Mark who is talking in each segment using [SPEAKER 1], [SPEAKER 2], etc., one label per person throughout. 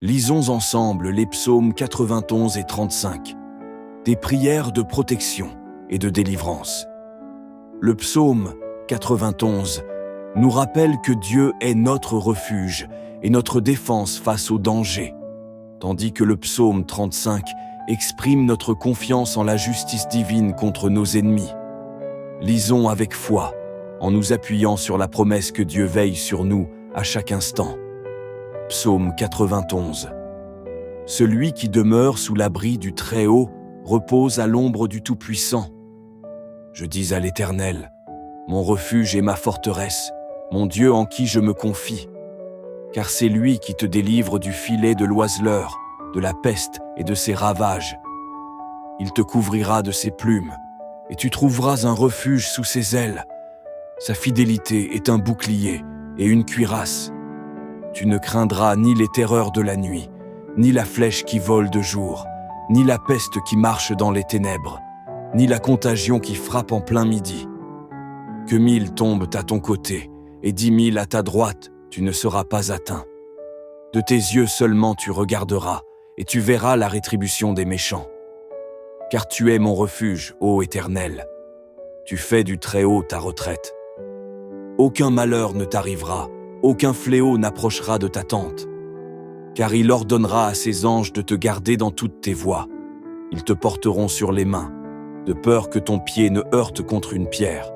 [SPEAKER 1] Lisons ensemble les psaumes 91 et 35, des prières de protection et de délivrance. Le psaume 91 nous rappelle que Dieu est notre refuge et notre défense face aux dangers, tandis que le psaume 35 exprime notre confiance en la justice divine contre nos ennemis. Lisons avec foi, en nous appuyant sur la promesse que Dieu veille sur nous à chaque instant. Psaume 91. Celui qui demeure sous l'abri du Très-Haut repose à l'ombre du Tout-Puissant. Je dis à l'Éternel, mon refuge et ma forteresse, mon Dieu en qui je me confie. Car c'est lui qui te délivre du filet de l'oiseleur, de la peste et de ses ravages. Il te couvrira de ses plumes, et tu trouveras un refuge sous ses ailes. Sa fidélité est un bouclier et une cuirasse. Tu ne craindras ni les terreurs de la nuit, ni la flèche qui vole de jour, ni la peste qui marche dans les ténèbres, ni la contagion qui frappe en plein midi. Que 1000 tombent à ton côté et 10 000 à ta droite, tu ne seras pas atteint. De tes yeux seulement tu regarderas, et tu verras la rétribution des méchants. Car tu es mon refuge, ô Éternel. Tu fais du Très-Haut ta retraite. Aucun malheur ne t'arrivera, aucun fléau n'approchera de ta tente. Car il ordonnera à ses anges de te garder dans toutes tes voies. Ils te porteront sur les mains, de peur que ton pied ne heurte contre une pierre.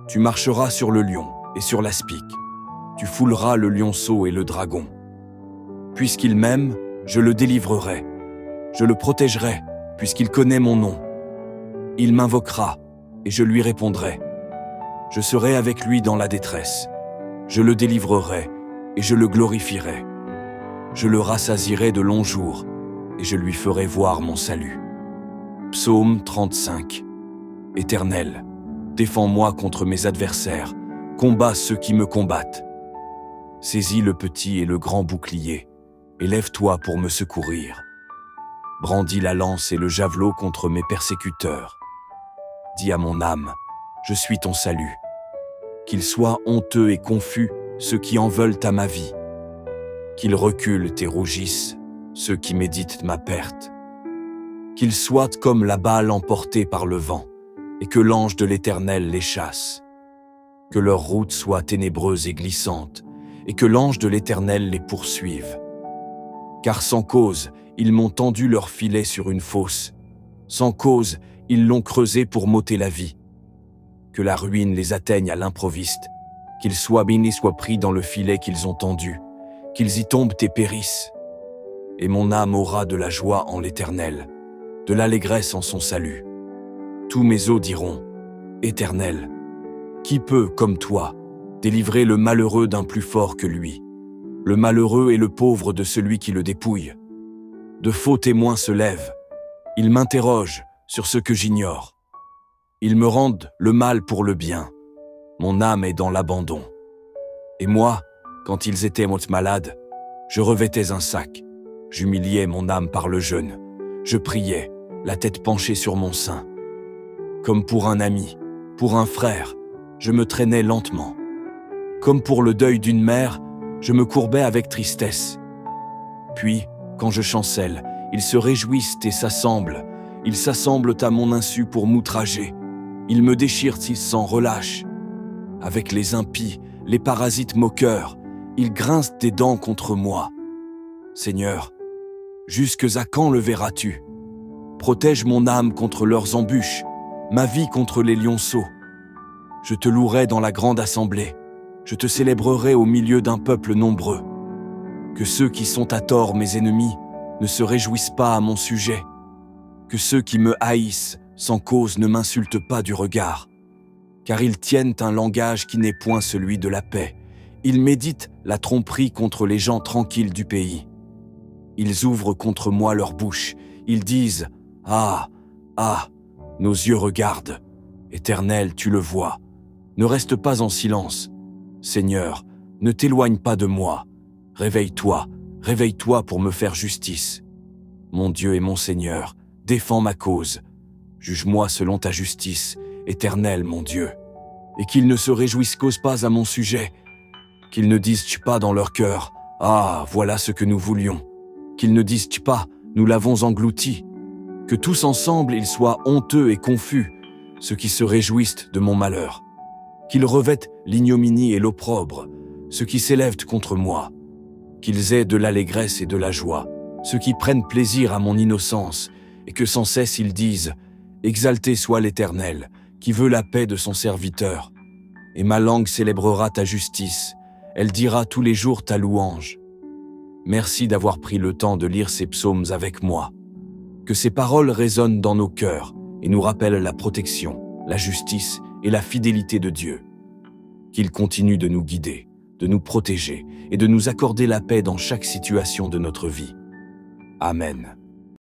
[SPEAKER 1] Tu marcheras sur le lion et sur l'aspic. Tu fouleras le lionceau et le dragon. Puisqu'il m'aime, je le délivrerai. Je le protégerai, puisqu'il connaît mon nom. Il m'invoquera, et je lui répondrai. Je serai avec lui dans la détresse. Je le délivrerai, et je le glorifierai. Je le rassasierai de longs jours, et je lui ferai voir mon salut. Psaume 35. Éternel, défends-moi contre mes adversaires, combats ceux qui me combattent. Saisis le petit et le grand bouclier, et lève-toi pour me secourir. Brandis la lance et le javelot contre mes persécuteurs. Dis à mon âme, je suis ton salut. Qu'ils soient honteux et confus ceux qui en veulent à ma vie. Qu'ils reculent et rougissent ceux qui méditent ma perte. Qu'ils soient comme la balle emportée par le vent, et que l'ange de l'Éternel les chasse. Que leur route soit ténébreuse et glissante, et que l'ange de l'Éternel les poursuive. Car sans cause, ils m'ont tendu leur filet sur une fosse. Sans cause, ils l'ont creusé pour m'ôter la vie. Que la ruine les atteigne à l'improviste, qu'ils soient bénis, soient pris dans le filet qu'ils ont tendu, qu'ils y tombent et périssent. Et mon âme aura de la joie en l'Éternel, de l'allégresse en son salut. Tous mes os diront, Éternel, qui peut, comme toi, délivrer le malheureux d'un plus fort que lui, le malheureux et le pauvre de celui qui le dépouille? De faux témoins se lèvent, ils m'interrogent sur ce que j'ignore. Ils me rendent le mal pour le bien, mon âme est dans l'abandon. Et moi, quand ils étaient malades, je revêtais un sac, j'humiliais mon âme par le jeûne, je priais, la tête penchée sur mon sein. Comme pour un ami, pour un frère, je me traînais lentement. Comme pour le deuil d'une mère, je me courbais avec tristesse. Puis, quand je chancelle, ils se réjouissent et s'assemblent. Ils s'assemblent à mon insu pour m'outrager. Ils me déchirent sans relâche. Avec les impies, les parasites moqueurs, ils grincent des dents contre moi. Seigneur, jusque à quand le verras-tu? Protège mon âme contre leurs embûches, ma vie contre les lionceaux. Je te louerai dans la grande assemblée. Je te célébrerai au milieu d'un peuple nombreux. Que ceux qui sont à tort mes ennemis ne se réjouissent pas à mon sujet. Que ceux qui me haïssent sans cause ne m'insultent pas du regard. Car ils tiennent un langage qui n'est point celui de la paix. Ils méditent la tromperie contre les gens tranquilles du pays. Ils ouvrent contre moi leur bouche. Ils disent « Ah, ah !» Nos yeux regardent. Éternel, tu le vois. Ne reste pas en silence. Seigneur, ne t'éloigne pas de moi. Réveille-toi, réveille-toi pour me faire justice. Mon Dieu et mon Seigneur, défends ma cause. Juge-moi selon ta justice, Éternel, mon Dieu. Et qu'ils ne se réjouissent cause pas à mon sujet. Qu'ils ne disent pas dans leur cœur, Ah, voilà ce que nous voulions. Qu'ils ne disent pas, nous l'avons englouti. Que tous ensemble ils soient honteux et confus, ceux qui se réjouissent de mon malheur. Qu'ils revêtent l'ignominie et l'opprobre, ceux qui s'élèvent contre moi. Qu'ils aient de l'allégresse et de la joie, ceux qui prennent plaisir à mon innocence, et que sans cesse ils disent « Exalté soit l'Éternel, qui veut la paix de son serviteur. » Et ma langue célébrera ta justice, elle dira tous les jours ta louange. Merci d'avoir pris le temps de lire ces psaumes avec moi. Que ces paroles résonnent dans nos cœurs et nous rappellent la protection, la justice et la fidélité de Dieu. Qu'il continue de nous guider, de nous protéger et de nous accorder la paix dans chaque situation de notre vie. Amen.